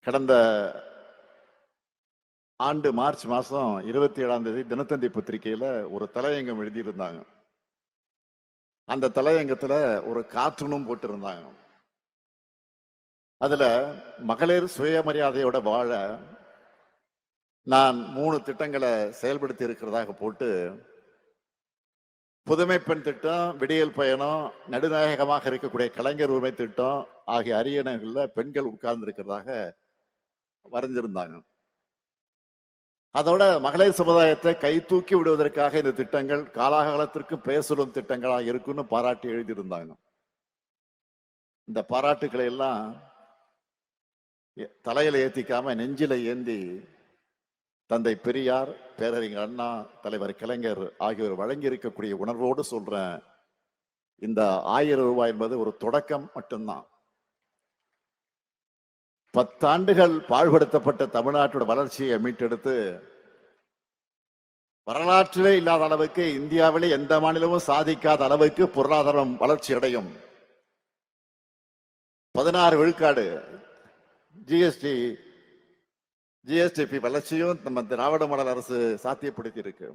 கடந்த ஆண்டு மார்ச் மாசம் 27ஆம் தேதி தினத்தந்தி பத்திரிகையில ஒரு தலையங்கம் எழுதியிருந்தாங்க. அந்த தலையங்கத்துல ஒரு கார்ட்டூனும் போட்டிருந்தாங்க. அதுல மகளிர் சுயமரியாதையோட வாழ நான் 3 திட்டங்களை செயல்படுத்தி இருக்கிறதாக போட்டு, புதுமை பெண் திட்டம், விடியல் பயணம், நடுநாயகமாக இருக்கக்கூடிய கலைஞர் உரிமை திட்டம் ஆகிய அரியணைகள்ல பெண்கள் உட்கார்ந்து இருக்கிறதாக வரைஞ்சிருந்தாங்க. அதோட மகளிர் சமுதாயத்தை கை தூக்கி விடுவதற்காக இந்த திட்டங்கள் காலாகாலத்திற்கு பெயர் சொல்லும் திட்டங்களாக இருக்குன்னு பாராட்டி எழுதியிருந்தாங்க. இந்த பாராட்டுக்களை எல்லாம் தலையில ஏத்திக்காம நெஞ்சில ஏந்தி தந்தை பெரியார், பேரறிஞர் அண்ணா, தலைவர் கலைஞர் ஆகியோர் வழங்கி இருக்கக்கூடிய உணர்வோடு சொல்றேன், இந்த 1000 ரூபாய் என்பது ஒரு தொடக்கம் மட்டும்தான். 10 ஆண்டுகள் பாழ்படுத்தப்பட்ட தமிழ்நாட்டோட வளர்ச்சியை மீட்டெடுத்து வரலாற்றிலே இல்லாத அளவுக்கு, இந்தியாவிலே எந்த மாநிலமும் சாதிக்காத அளவுக்கு பொருளாதாரம் வளர்ச்சி அடையும். 16 விழுக்காடு ஜிஎஸ்டிபி வளர்ச்சியும் நம்ம திராவிட மாடல் அரசு சாத்தியப்படுத்தி இருக்கு.